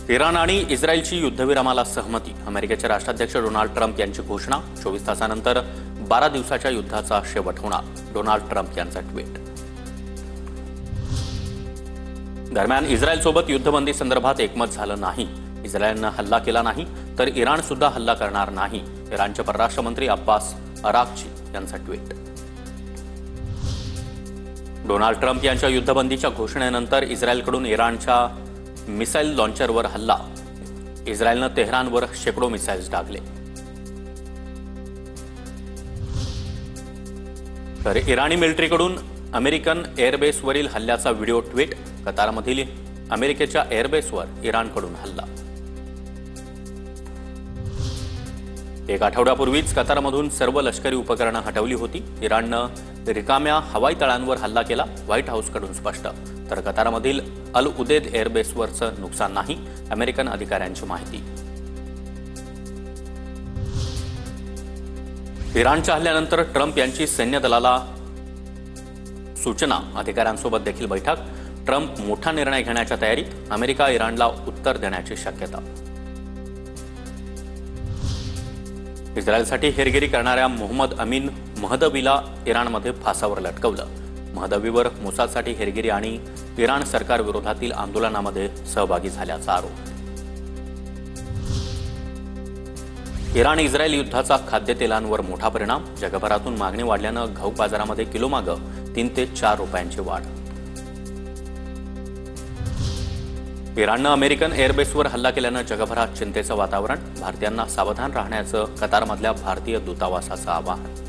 Iran आणि इस्रायलची युद्धविरामाला सहमती। अमेरिकेचे राष्ट्राध्यक्ष डोनाल्ड ट्रम्प यांची घोषणा। 24 तासानंतर 12 दिवसाच्या युद्धाचा शेवट होणार, डोनाल्ड ट्रम्प यांचा ट्विट। दरम्यान इस्रायलसोबत युद्धबंदी संदर्भात एकमत झालं नाही। इस्रायलनं हल्ला केला नाही तर इराण सुद्धा हल्ला करणार नाही, इराणचे परराष्ट्र मंत्री अब्बास अराक्ची यांचा ट्विट। डोनाल्ड ट्रम्प यांच्या युद्धबंदीच्या घोषणेनंतर इस्रायलकडून इराणच्या मिसाईल लॉन्चरवर हल्ला। इस्रायलनं तेहरानवर शेकडो मिसाईल्स डागले। तर इराणी मिलिटरीकडून अमेरिकन एअरबेसवरील हल्ल्याचा व्हिडिओ ट्विट। कतारमधील अमेरिकेच्या एअरबेसवर इराणकडून हल्ला। एक आठवड्यापूर्वीच कतारमधून सर्व लष्करी उपकरणं हटवली होती। इराणनं रिकाम्या हवाई तळांवर हल्ला केला, व्हाईट हाऊसकडून स्पष्ट। तर कतारमधील अल उदेद एअरबेसवरचं नुकसान नाही, अमेरिकन अधिकाऱ्यांची माहिती। इराणच्या हल्ल्यानंतर ट्रम्प यांची सैन्य दलाला सूचना, अधिकाऱ्यांसोबत देखील बैठक। ट्रम्प मोठा निर्णय घेण्याच्या तयारीत, अमेरिका इराणला उत्तर देण्याची शक्यता। इस्रायलसाठी हेरगिरी करणाऱ्या मोहम्मद अमीन महदवीला इराणमध्ये फासावर लटकवलं। महदवीवर मोसादसाठी हेरगिरी आणि इराण सरकार विरोधातील आंदोलनामध्ये सहभागी झाल्याचा आरोप। इराण इस्रायल युद्धाचा खाद्यतेलांवर मोठा परिणाम। जगभरातून मागणी वाढल्यानं घाऊक बाजारामध्ये किलोमागं 3 ते 4 रुपयांची वाढ। इराणनं अमेरिकन एअरबेसवर हल्ला केल्यानं जगभरात चिंतेचं वातावरण। भारतीयांना सावधान राहण्याचं कतारमधल्या भारतीय दूतावासाचं आवाहन।